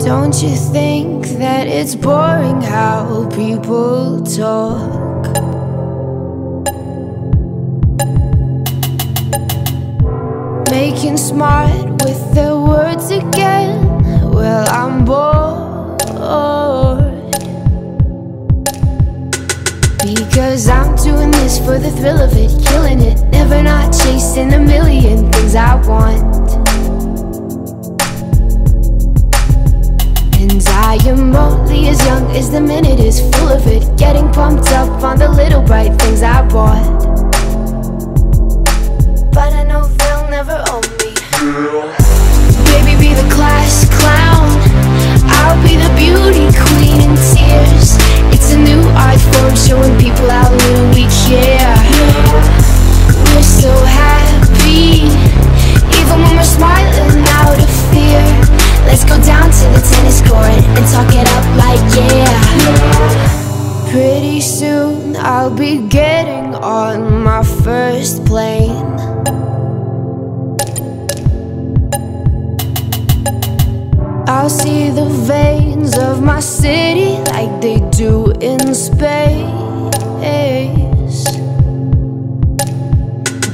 Don't you think that it's boring how people talk? Making smart with their words again. Well, I'm bored, because I'm doing this for the thrill of it, killing it, never not chasing a million things I want. And I am only as young as the minute is full of it, getting pumped up on the little bright things I bought. But I know they'll never own me. Baby, be the class clown, I'll be the beauty queen in tears. It's a new art form showing people how little we care. We're so happy, even when we're smiling out of fear. Let's go down to the tennis court and talk it up like yeah. Pretty soon I'll be getting on my first plane. I'll see the veins of my city like they do in space.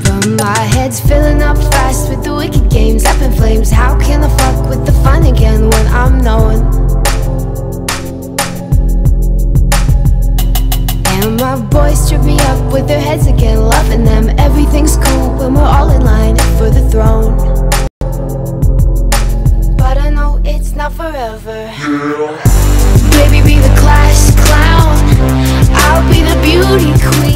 But my head's filling up fast with the wicked games up in flames. How can I fuck with the fun again when I'm knowing? And my boys trip me up with their heads again, loving them. Everything's cool when we're all in line for the throne. But I know it's not forever. Baby, be the class clown, I'll be the beauty queen.